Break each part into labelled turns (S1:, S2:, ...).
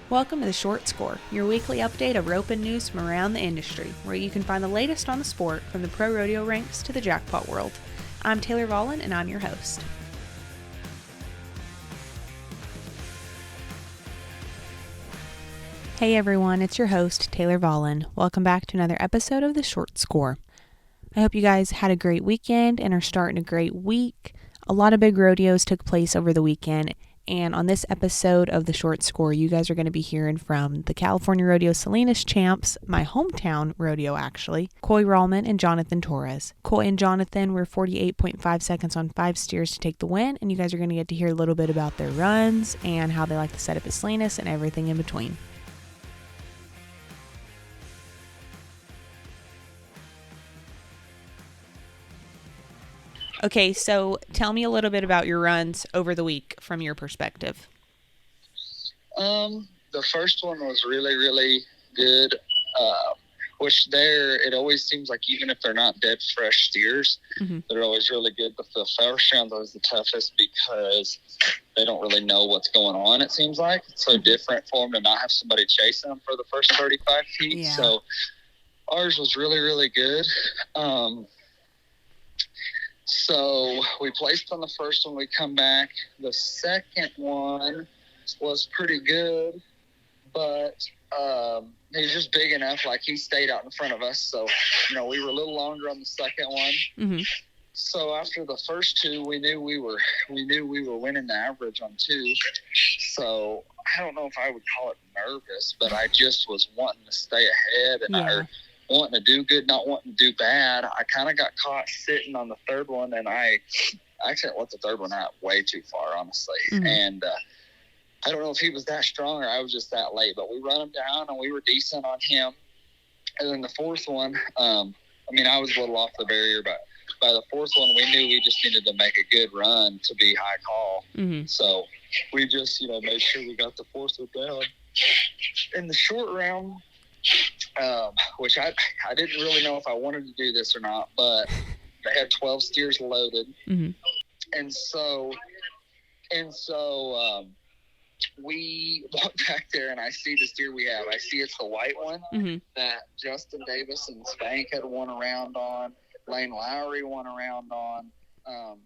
S1: Welcome to The Short Score, your weekly update of roping news from around the industry, where you can find the latest on the sport from the pro rodeo ranks to the jackpot world. I'm Taylor Rahlmann, and I'm your host. Hey everyone, it's your host, Taylor Rahlmann. Welcome back to another episode of The Short Score. I hope you guys had a great weekend and are starting a great week. A lot of big rodeos took place over the weekend. And on this episode of The Short Score, you guys are going to be hearing from the California Rodeo Salinas champs, my hometown rodeo actually, Rahlmann and Jonathan Torres. Coy and Jonathan were 48.5 seconds on 5 steers to take the win, and you guys are going to get to hear a little bit about their runs and how they like to set up at Salinas and everything in between. Okay, so tell me a little bit about your runs over the week from your perspective.
S2: The first one was really good. Which it always seems like even if they're not dead fresh steers, they're always really good. But the first round was the toughest because they don't really know what's going on, it seems like. It's so different for them to not have somebody chasing them for the first 35 feet.
S1: Yeah.
S2: So ours was really good. So we placed on the first one. We come back. The second one was pretty good, but he was just big enough. Like he stayed out in front of us. So, we were a little longer on the second one.
S1: Mm-hmm.
S2: So after the first two, we knew we were winning the average on two. So I don't know if I would call it nervous, but I just was wanting to stay ahead and wanting to do good, not wanting to do bad. I kind of got caught sitting on the third one, and I actually let the third one out way too far, honestly.
S1: Mm-hmm.
S2: And I don't know if he was that strong or I was just that late, but we run him down, and we were decent on him. And then the fourth one, I was a little off the barrier, but by the fourth one, we knew we just needed to make a good run to be high call.
S1: Mm-hmm.
S2: So we just, made sure we got the fourth one down. In the short round, which I didn't really know if I wanted to do this or not, but they had 12 steers loaded.
S1: Mm-hmm.
S2: And so we walk back there, and I see the steer we have. I see it's the white one that Justin Davis and Spank had won around on. Lane Lowry won around on. I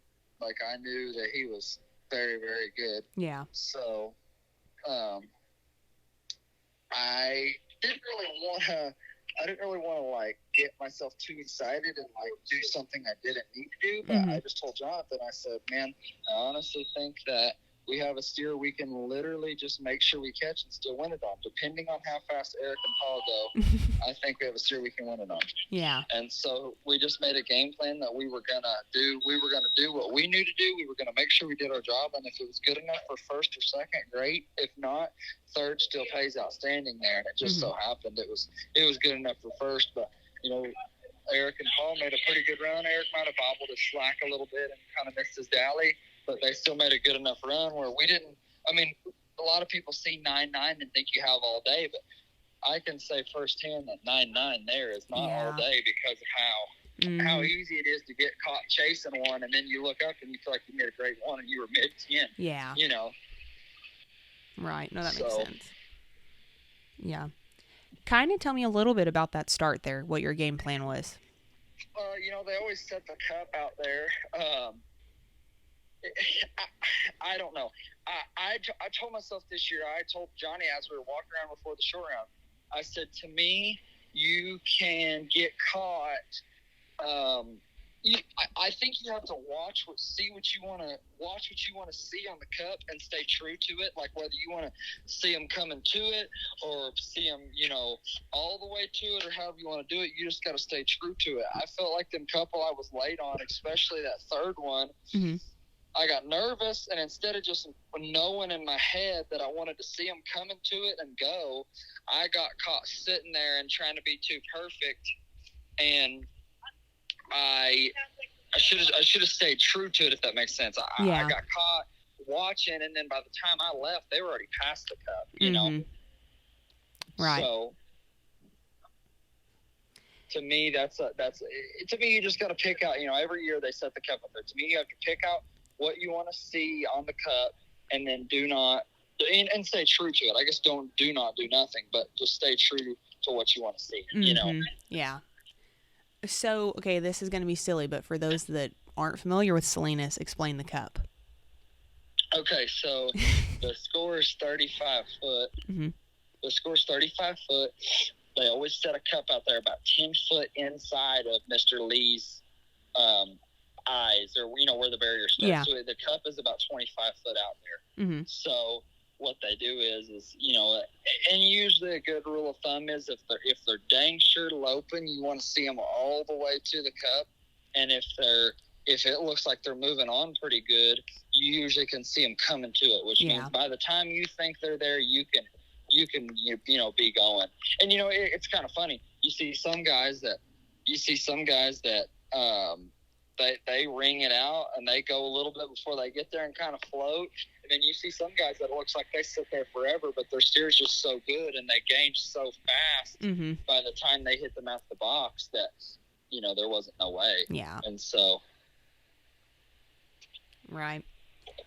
S2: knew that he was very, very good.
S1: Yeah.
S2: So I didn't really want to get myself too excited and do something I didn't need to do. But I just told Jonathan, I said, man, I honestly think that we have a steer we can literally just make sure we catch and still win it on. Depending on how fast Eric and Paul go, I think we have a steer we can win it on.
S1: Yeah.
S2: And so we just made a game plan that we were gonna do. We were gonna do what we knew to do. We were gonna make sure we did our job, and if it was good enough for first or second, great. If not, third still pays outstanding there. And it just so happened it was good enough for first. But Eric and Paul made a pretty good run. Eric might have bobbled his slack a little bit and kind of missed his dally, but they still made a good enough run where we didn't. A lot of people see 9-9 and think you have all day, but I can say firsthand that 9-9 there is not all day because of how easy it is to get caught chasing one, and then you look up and you feel like you made a great one and you were mid-10.
S1: Yeah. Right. No, that makes sense. Yeah. Kind of tell me a little bit about that start there, what your game plan was.
S2: They always set the cup out there. I don't know. I told myself this year, I told Johnny as we were walking around before the short round, I said, to me, you can get caught. I think you have to watch what you want to see on the cup and stay true to it. Like whether you want to see them coming to it or see them, all the way to it, or however you want to do it, you just got to stay true to it. I felt like them couple I was late on, especially that third one.
S1: Mm-hmm.
S2: I got nervous, and instead of just knowing in my head that I wanted to see them coming to it and go, I got caught sitting there and trying to be too perfect, and I should have stayed true to it, if that makes sense. I got caught watching, and then by the time I left, they were already past the cup, you know?
S1: Right.
S2: So to me, to me, you just got to pick out, every year they set the cup up there. To me, you have to pick out what you want to see on the cup, and then do not and stay true to it. I guess do not do nothing, but just stay true to what you want to see, you know?
S1: Yeah. So, okay, this is going to be silly, but for those that aren't familiar with Salinas, explain the cup.
S2: Okay, so the score is 35 foot. The score is 35 foot. They always set a cup out there about 10 foot inside of Mr. Lee's eyes, or, you know, where the barrier starts.
S1: Yeah.
S2: So the cup is about 25 foot out there. So what they do is, you know, and usually a good rule of thumb is if they're dang sure loping, you want to see them all the way to the cup. And if it looks like they're moving on pretty good, you usually can see them coming to it, which means by the time you think they're there, you can be going. And, you know, it's kind of funny. You see some guys that they ring it out and they go a little bit before they get there and kind of float. And then you see some guys that it looks like they sit there forever, but their steer's just so good and they gain so fast by the time they hit them out the box that, you know, there wasn't no way.
S1: Yeah.
S2: And so.
S1: Right.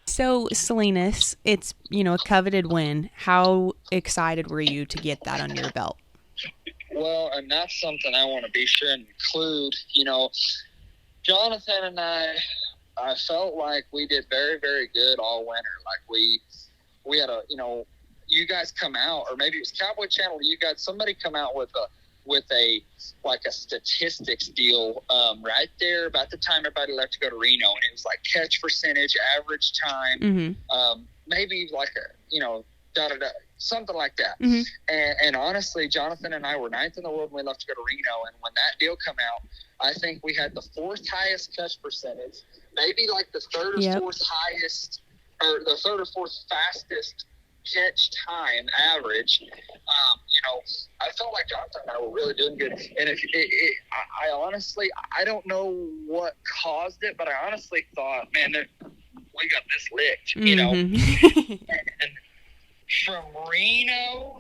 S1: So, Salinas, it's, you know, a coveted win. How excited were you to get that under your belt?
S2: Well, and that's something I want to be sure and include. You know, Jonathan and I felt like we did very, very good all winter. Like we had you guys come out, or maybe it was Cowboy Channel, somebody come out with a statistics deal right there about the time everybody left to go to Reno, and it was like catch percentage, average time, maybe like something like that. And honestly, Jonathan and I were 9th in the world when we left to go to Reno, and when that deal come out, I think we had the 4th highest catch percentage, maybe like the 3rd or 4th highest, or the 3rd or 4th fastest catch time average. I felt like Jonathan and I were really doing good. And I honestly, I don't know what caused it, but I honestly thought, man, we got this licked, you know. And from Reno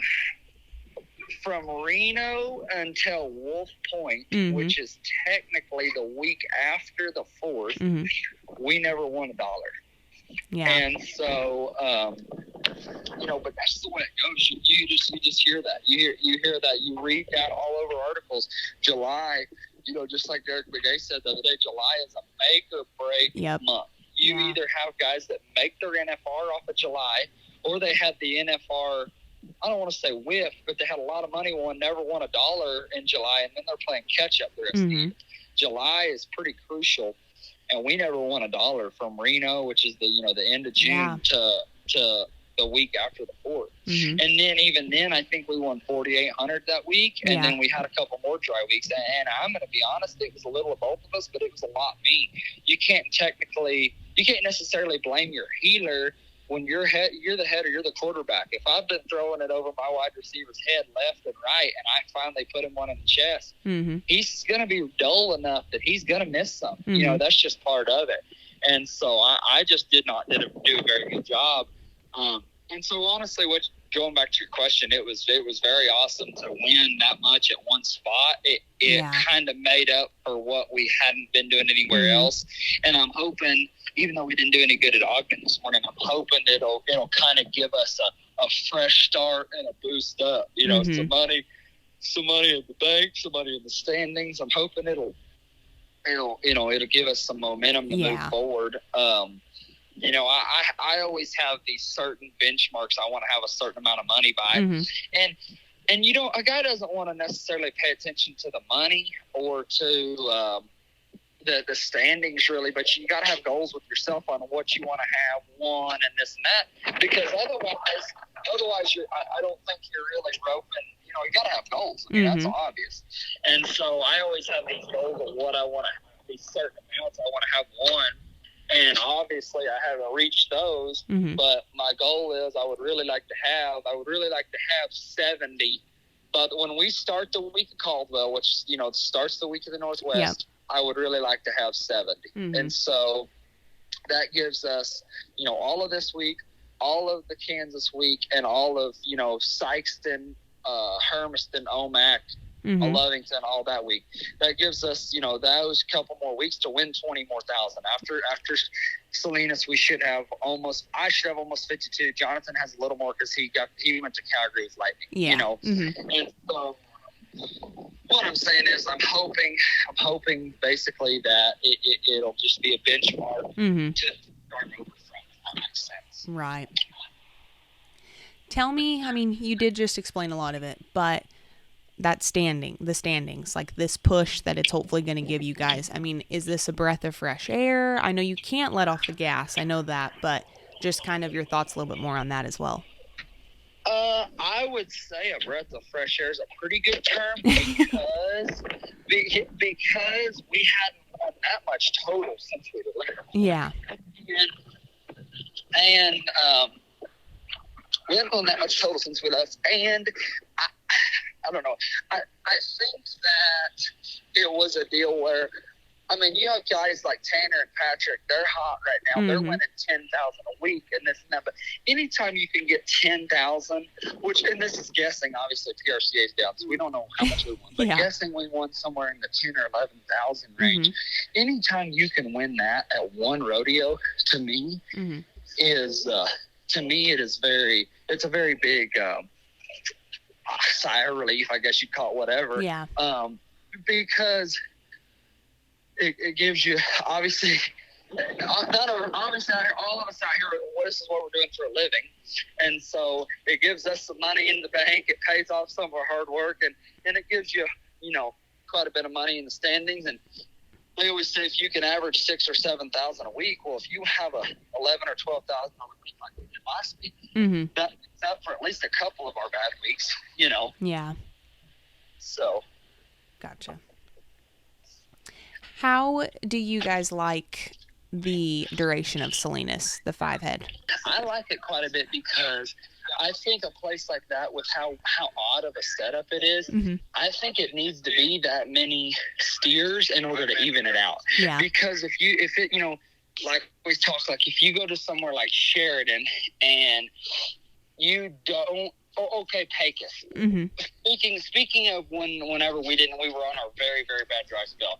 S2: until Wolf Point, which is technically the week after the 4th, we never won $1.
S1: Yeah.
S2: And so, but that's the way it goes. You just hear that. You hear that. You read that all over articles. July, just like Derek Begay said the other day, July is a make or break month. You either have guys that make their NFR off of July, or they had the NFR, I don't want to say whiff, but they had a lot of money won, never won $1 in July, and then they're playing catch up the rest of the year. July is pretty crucial. And we never won $1 from Reno, which is the end of June to the week after the 4th. And then even then, I think we won 4,800 that week, and then we had a couple more dry weeks. And I'm going to be honest, it was a little of both of us, but it was a lot me. You can't necessarily blame your healer when you're the head or you're the quarterback. If I've been throwing it over my wide receiver's head left and right, and I finally put him one in the chest, he's going to be dull enough that he's going to miss something. That's just part of it. And so I just didn't do a very good job. And so honestly, going back to your question, it was very awesome to win that much at one spot. It kind of made up for what we hadn't been doing anywhere else. And I'm hoping, even though we didn't do any good at Ogden this morning, I'm hoping it'll kind of give us a fresh start and a boost up. Somebody at the bank, somebody in the standings. I'm hoping it'll give us some momentum to move forward. I always have these certain benchmarks I want to have a certain amount of money by. And a guy doesn't want to necessarily pay attention to the money or to the standings really, but you got to have goals with yourself on what you want to have won and this and that, because otherwise I don't think you're really roping. You got to have goals. I mean, that's obvious. And so I always have these goals of what I want to have, these certain amounts I want to have won. And obviously I haven't reached those, but my goal is I would really like to have 70. But when we start the week of Caldwell, which, starts the week of the Northwest, I would really like to have 70. And so that gives us, all of this week, all of the Kansas week, and all of, Sykeston, Hermiston, Omak, a Lovington all that week. That gives us, those couple more weeks to win 20 more thousand. After Salinas, I should have almost 52. Jonathan has a little more because he went to Calgary with Lightning.
S1: Yeah.
S2: And so what I'm saying is I'm hoping basically that it'll just be a benchmark to start over from, if that makes sense.
S1: Right. Tell me, I mean, you did just explain a lot of it, but the standings, like this push that it's hopefully going to give you guys, I mean, is this a breath of fresh air? I know you can't let off the gas, I know that, but just kind of your thoughts a little bit more on that as well.
S2: I would say a breath of fresh air is a pretty good term because we hadn't won that much total since we left.
S1: Yeah.
S2: And we haven't won that much total since we left. And I don't know. I think that it was a deal where, I mean, you have guys like Tanner and Patrick. They're hot right now. They're winning 10,000 a week and this and that. But anytime you can get 10,000, and this is guessing, obviously PRCA is down, so we don't know how much we won. But guessing we won somewhere in the 10 or 11,000 range. Anytime you can win that at one rodeo, to me, is it's a very big sigh of relief, I guess you'd call it, whatever.
S1: Yeah.
S2: Because it gives you, obviously, all of us out here, this is what we're doing for a living. And so it gives us some money in the bank. It pays off some of our hard work, and it gives you, quite a bit of money in the standings. And they always say if you can average 6,000 or 7,000 a week, well, if you have a 11,000 or 12,000 a week like we did last week, that makes up for at least a couple of our bad weeks,
S1: Yeah.
S2: So.
S1: Gotcha. How do you guys like the duration of Salinas, the 5-head?
S2: I like it quite a bit because I think a place like that, with how odd of a setup it is, I think it needs to be that many steers in order to even it out.
S1: Yeah.
S2: Because if like we talked, like if you go to somewhere like Sheridan and you don't, okay, Pecos. Speaking of whenever we were on our very, very bad dry spell.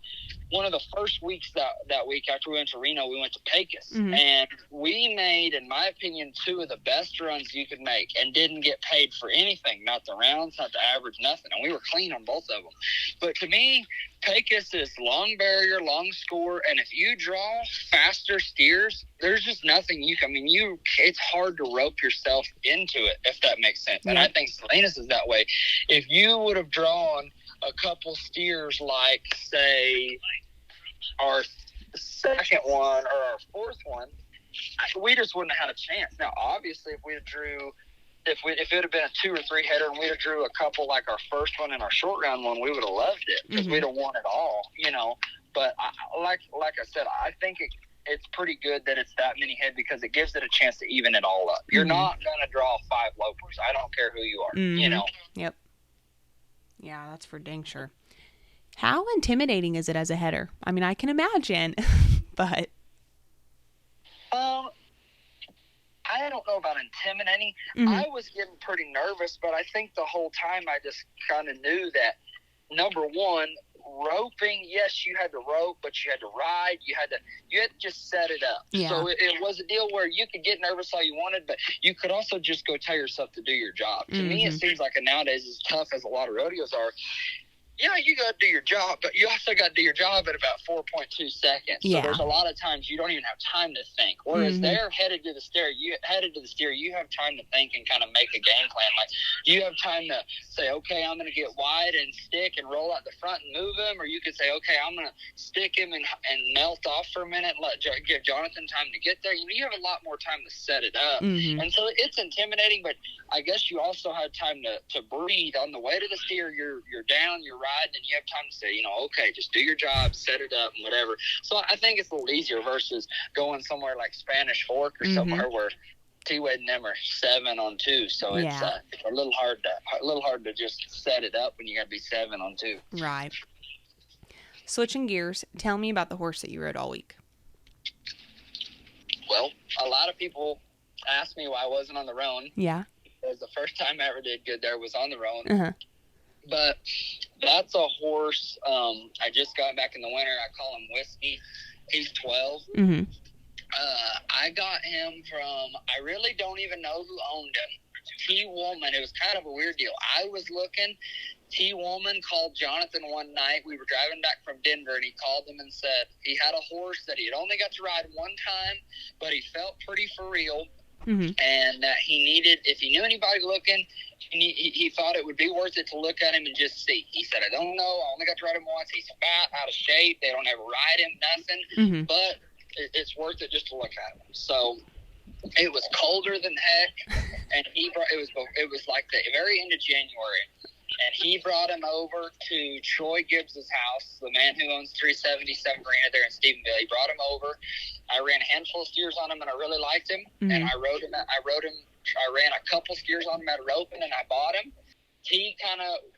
S2: One of the first weeks that week after we went to Reno, we went to Pecos. And we made, in my opinion, two of the best runs you could make and didn't get paid for anything. Not the rounds, not the average, nothing. And we were clean on both of them. But to me, Pecos is long barrier, long score. And if you draw faster steers, there's just nothing it's hard to rope yourself into it, if that makes sense. And I think Salinas is that way. If you would have drawn a couple steers like, say, our second one or our fourth one, we just wouldn't have had a chance. Now, obviously, if it would have been a 2 or 3 header and we'd have drew a couple like our first one and our short round one, we would have loved it because we'd have won it all, But like I said, I think it's pretty good that it's that many head because it gives it a chance to even it all up. You're not going to draw 5 lopers. I don't care who you are,
S1: Yep. Yeah, that's for dang sure. How intimidating is it as a header? I mean, I can imagine, but.
S2: I don't know about intimidating. I was getting pretty nervous, but I think the whole time I just kind of knew that, number one, roping, yes, you had to rope, but you had to ride. You had to just set it up.
S1: Yeah.
S2: So it was a deal where you could get nervous all you wanted, but you could also just go tell yourself to do your job. To me, it seems like nowadays, as tough as a lot of rodeos are, you got to do your job, but you also got to do your job at about 4.2 seconds. So there's a lot of times you don't even have time to think. Whereas they're headed to the steer, you have time to think and kind of make a game plan. Like you have time to say, okay, I'm going to get wide and stick and roll out the front and move him. Or you could say, okay, I'm going to stick him and melt off for a minute and give Jonathan time to get there. You have a lot more time to set it up. And so it's intimidating, but I guess you also have time to breathe on the way to the steer. You're down, you're riding, and you have time to say, okay, just do your job, set it up, and whatever. So I think it's a little easier versus going somewhere like Spanish Fork or somewhere where T-Wade and them are 7 on 2. So it's a little hard to just set it up when you got to be 7 on 2.
S1: Right. Switching gears, tell me about the horse that you rode all week.
S2: Well, a lot of people ask me why I wasn't on the roan.
S1: Yeah.
S2: Because the first time I ever did good there was on the roan. But That's a horse. I just got back in the winter. I call him Whiskey. He's 12.
S1: Mm-hmm.
S2: I got him from, I really don't even know who owned him. T Woman. It was kind of a weird deal. I was looking. T Woman called Jonathan one night. We were driving back from Denver, and he called him and said he had a horse that he had only got to ride one time, but he felt pretty for real.
S1: Mm-hmm.
S2: And that he needed, if he knew anybody looking, he thought it would be worth it to look at him and just see. He said, I don't know. I only got to ride him once. He's fat, out of shape. They don't ever ride him, nothing.
S1: Mm-hmm.
S2: But it's worth it just to look at him. So it was colder than heck, and it was like the very end of January. And he brought him over to Troy Gibbs's house, the man who owns 377 Marina there in Stephenville. He brought him over. I ran a handful of steers on him, and I really liked him.
S1: Mm-hmm.
S2: And I ran a couple steers on him at roping, and I bought him.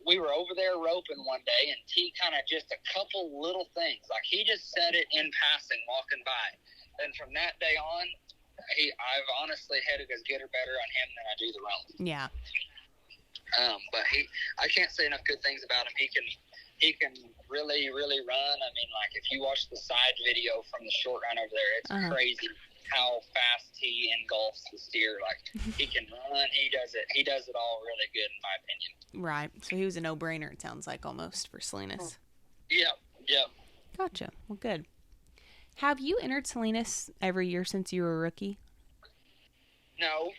S2: We were over there roping one day, and T kind of just a couple little things. Like, he just said it in passing, walking by. And from that day on, I've honestly headed as good or better on him than I do the roan.
S1: Yeah.
S2: But I can't say enough good things about him. He can really, really run. I mean, like, if you watch the side video from the short run over there, it's crazy how fast he engulfs the steer. Like, he can run. He does it all really good, in my opinion.
S1: Right. So he was a no-brainer, it sounds like, almost, for Salinas.
S2: Yep.
S1: Gotcha. Well, good. Have you entered Salinas every year since you were a rookie? No.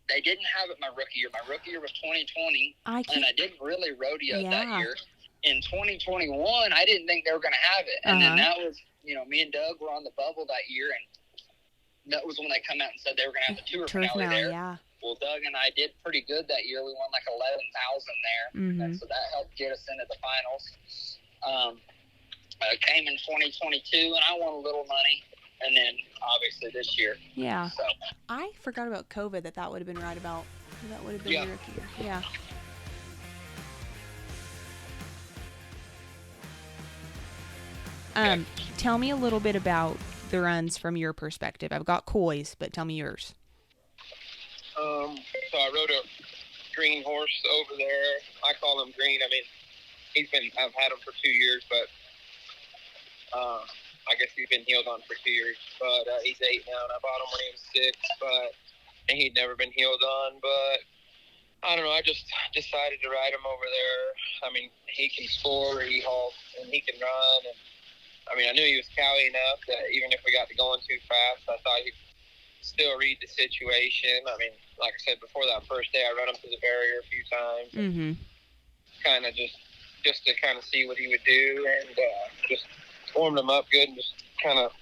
S2: They didn't have it my rookie year. My rookie year was 2020, and I didn't really rodeo that year. In 2021, I didn't think they were going to have it. And then that was, me and Doug were on the bubble that year, and that was when they come out and said they were going to have the tour finale there.
S1: Yeah.
S2: Well, Doug and I did pretty good that year. We won like 11,000 there, and so that helped get us into the finals. I came in 2022, and I won a little money. And then, obviously, this year.
S1: Yeah.
S2: So.
S1: I forgot about COVID, that would have been right about, that would have been your rookie year. Yeah. Tell me a little bit about the runs from your perspective. I've got Coy's, but tell me yours.
S3: So I rode a green horse over there. I call him green. I mean, I've had him for 2 years, but I guess he's been healed on for 2 years, but he's 8 now, and I bought him when he was 6, and he'd never been healed on, but I don't know, I just decided to ride him over there. I mean, he can score, he halts, and he can run, and I mean, I knew he was cowy enough that even if we got to going too fast, I thought he'd still read the situation. I mean, like I said, before that first day, I run him to the barrier a few times, kind of just to kind of see what he would do, and just warmed him up good and just kind of,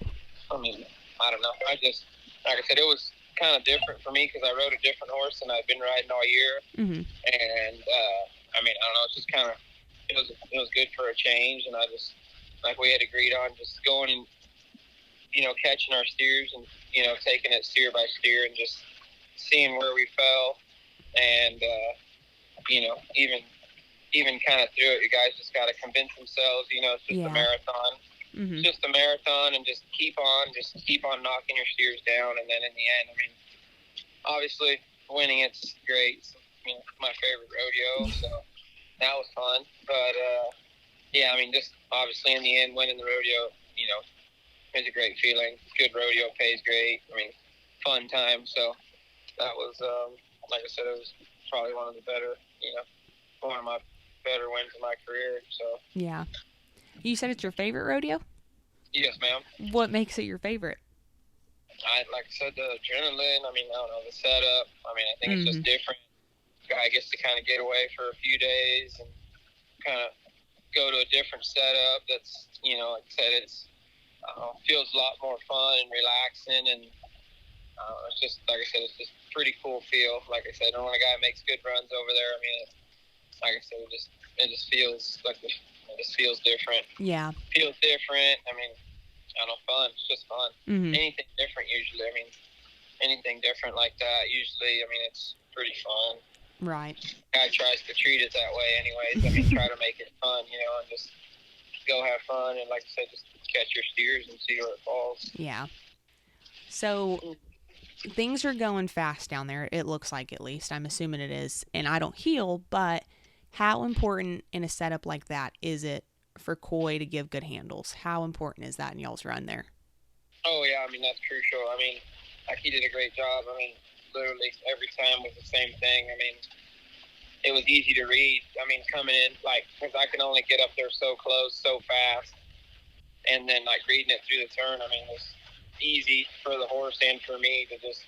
S3: I mean, I don't know. I just, like I said, it was kind of different for me because I rode a different horse than I've been riding all year. And, I mean, I don't know, it's just kind of, it was good for a change. And I just, like we had agreed on, just going and, catching our steers and, taking it steer by steer and just seeing where we fell. And, even kind of through it, you guys just got to convince themselves, it's just a marathon. It's just a marathon, and just keep on knocking your steers down, and then in the end, I mean, obviously winning it's great. It's, my favorite rodeo, so that was fun. But yeah, I mean, just obviously in the end, winning the rodeo, is a great feeling. Good rodeo pays great. I mean, fun time. So that was, like I said, it was probably one of the better, one of my better wins of my career. So
S1: yeah. You said it's your favorite rodeo?
S3: Yes, ma'am.
S1: What makes it your favorite?
S3: Like I said, the adrenaline. I mean, I don't know, the setup. I mean, I think it's just different. Guy gets to kind of get away for a few days and kind of go to a different setup. That's, like I said, it's feels a lot more fun and relaxing, and it's just, like I said, it's just a pretty cool feel. Like I said, when a guy makes good runs over there, I mean, like I said, it just feels like it just feels different.
S1: Yeah.
S3: Feels different. I mean, I don't know, fun. It's just fun. Anything different usually. I mean, anything different like that usually, I mean, it's pretty fun.
S1: Right.
S3: Guy tries to treat it that way anyways. I mean, try to make it fun, and just go have fun. And like I said, just catch your steers and see where it falls.
S1: Yeah. So things are going fast down there. It looks like, at least. I'm assuming it is. And I don't heel, but How important in a setup like that is it for Coy to give good handles? How important is that in y'all's run there?
S3: Oh, yeah, I mean, that's crucial. I mean, like, he did a great job. I mean, literally every time was the same thing. I mean, it was easy to read. I mean, coming in, like, because I can only get up there so close, so fast, and then, like, reading it through the turn, I mean, it was easy for the horse and for me to just,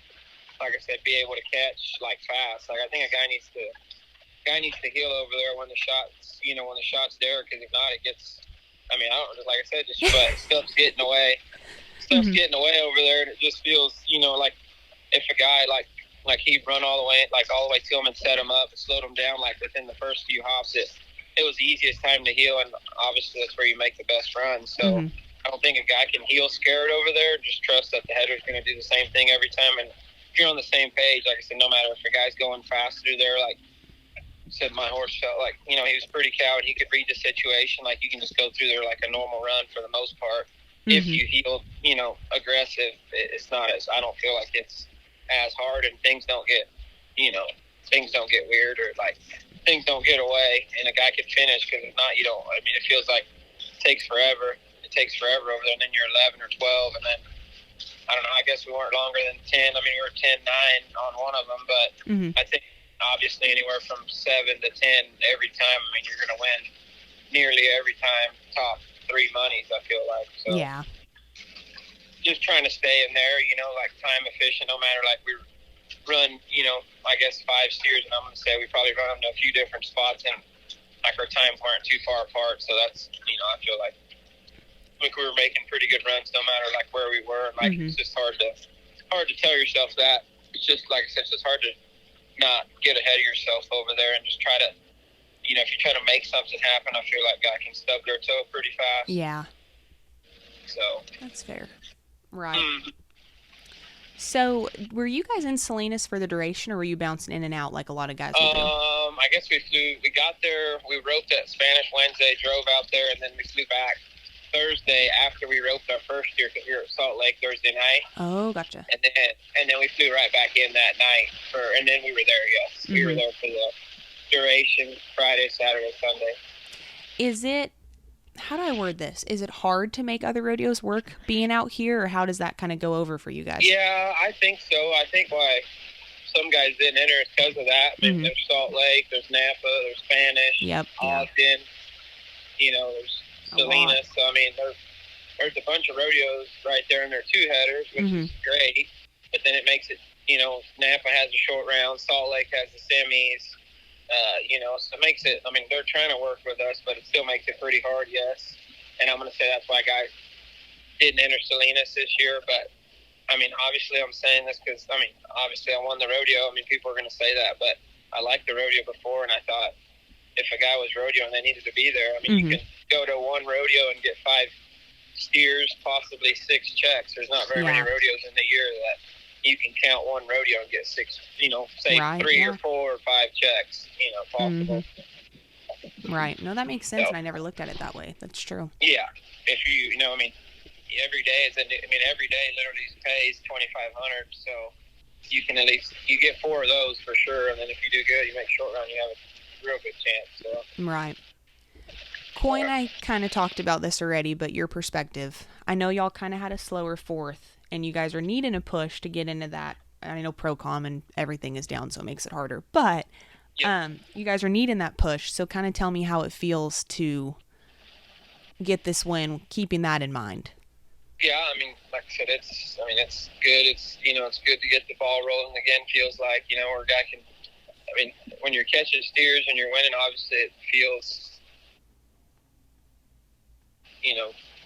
S3: like I said, be able to catch, like, fast. Like, I think a guy needs to heel over there when the shot's there, because if not, it gets, I mean, I don't, like I said, just, but stuff's getting away. Stuff's getting away over there, and it just feels, like if a guy, like he'd run all the way to him and set him up and slowed him down, like within the first few hops, it was the easiest time to heel, and obviously that's where you make the best run. So I don't think a guy can heel scared over there. Just trust that the header's going to do the same thing every time, and if you're on the same page, like I said, no matter if a guy's going fast through there, like I said, my horse felt like, he was pretty cow, and he could read the situation. Like, you can just go through there like a normal run for the most part. If you heel, aggressive, it's not as, I don't feel like it's as hard, and things don't get weird, or like things don't get away, and a guy can finish, because if not, you don't. I mean, it feels like it takes forever. It takes forever over there, and then you're 11 or 12, and then I don't know. I guess we weren't longer than 10. I mean, we were 10-9 on one of them, but I think obviously anywhere from 7 to 10 every time. I mean, you're going to win nearly every time. Top 3 monies, I feel like. So
S1: yeah.
S3: Just trying to stay in there, like time efficient, no matter, like we run, I guess 5 steers, and I'm going to say we probably run them to a few different spots, and like our times weren't too far apart. So that's, I feel like we were making pretty good runs no matter like where we were. And like, it's just hard to tell yourself that. It's just, like I said, it's just hard to not get ahead of yourself over there and just try to, if you try to make something happen, I feel like guy can stub their toe pretty fast.
S1: Yeah.
S3: So.
S1: That's fair. Right. So, were you guys in Salinas for the duration, or were you bouncing in and out like a lot of guys will do?
S3: I guess we got there, we roped at Spanish Wednesday, drove out there, and then we flew back Thursday after we roped our first year, because we were at Salt Lake Thursday night.
S1: Oh, gotcha.
S3: And then we flew right back in that night, and then we were there, yes. We were there for the duration, Friday, Saturday, Sunday.
S1: Is it, how do I word this? Is it hard to make other rodeos work being out here, or how does that kind of go over for you guys?
S3: Yeah, I think so. I think why some guys didn't enter is because of that. I mean, there's Salt Lake, there's Napa, there's Spanish, Ogden, there's Salinas. So, I mean, there's a bunch of rodeos right there, and they're 2 headers, which is great. But then it makes it, Napa has a short round, Salt Lake has the semis. So it makes it, I mean, they're trying to work with us, but it still makes it pretty hard, yes. And I'm going to say that's why guys didn't enter Salinas this year. But, I mean, obviously I'm saying this because, I mean, obviously I won the rodeo. I mean, people are going to say that, but I liked the rodeo before, and I thought if a guy was rodeo and they needed to be there, I mean, you can go to one rodeo and get 5 steers, possibly 6 checks. There's not very many rodeos in the year that you can count one rodeo and get 6, say 3 or 4 or 5 checks, possible.
S1: Right. No, that makes sense, and I never looked at it that way. That's true.
S3: Yeah. If you, I mean, every day every day literally pays $2,500, so you can at least, you get 4 of those for sure, and then if you do good, you make short run, you have a real good chance. So.
S1: Right. Coy and I kind of talked about this already, but your perspective. I know y'all kind of had a slower 4th, and you guys are needing a push to get into that. I know Procom and everything is down, so it makes it harder. But you guys are needing that push, so kind of tell me how it feels to get this win, keeping that in mind.
S3: Yeah, I mean, like I said, it's good. It's, it's good to get the ball rolling again, feels like, where a guy can, I mean, when you're catching steers and you're winning, obviously it feels,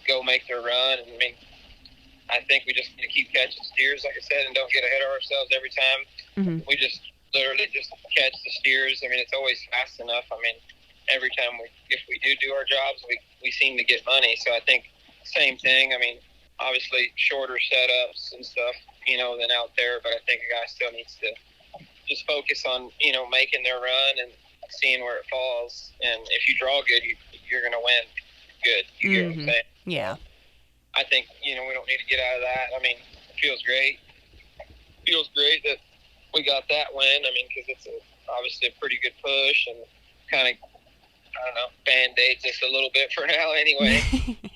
S3: go make their run. And I mean, I think we just need to keep catching steers, like I said, and don't get ahead of ourselves every time. We just literally just catch the steers. I mean, it's always fast enough. I mean, every time if we do our jobs, we seem to get money. So I think same thing. I mean, obviously shorter setups and stuff, than out there, but I think a guy still needs to just focus on, making their run and seeing where it falls. And if you draw good, you're going to win good. You get what I'm saying?
S1: Yeah.
S3: I think, we don't need to get out of that. I mean, it feels great. that we got that win. I mean, because it's obviously a pretty good push and kind of I don't know, band-aids just a little bit for now anyway.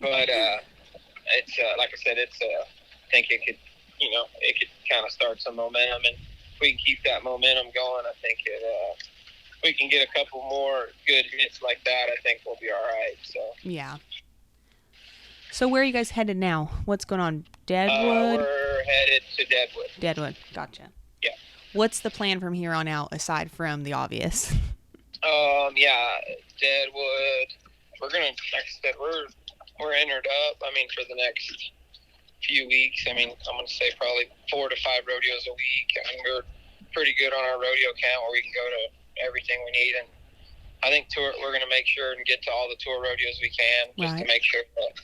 S3: But it's like I said, it's I think it could, it could kind of start some momentum, and if we can keep that momentum going, I think we can get a couple more good hits like that. I think we'll be all right. So
S1: yeah. So where are you guys headed now? What's going on? Deadwood?
S3: We're headed to Deadwood.
S1: Deadwood. Gotcha.
S3: Yeah.
S1: What's the plan from here on out aside from the obvious?
S3: Yeah, Deadwood. We're gonna, like I said, we're entered up. I mean, for the next few weeks. I mean, I'm gonna say probably 4 to 5 rodeos a week. I mean, we're pretty good on our rodeo count where we can go to everything we need, and I think we're gonna make sure and get to all the tour rodeos we can, just to make sure that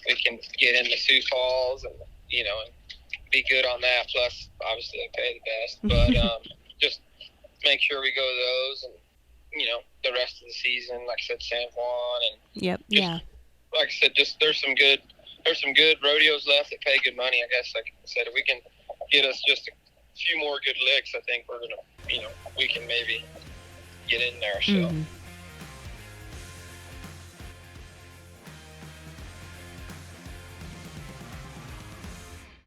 S3: we can get into Sioux Falls and and be good on that. Plus, obviously, they pay the best, but just make sure we go to those and. The rest of the season, like I said, San Juan, and like I said, just there's some good rodeos left that pay good money. I guess, like I said, if we can get us just a few more good licks, I think we're gonna, we can maybe get in there. So. Mm-hmm.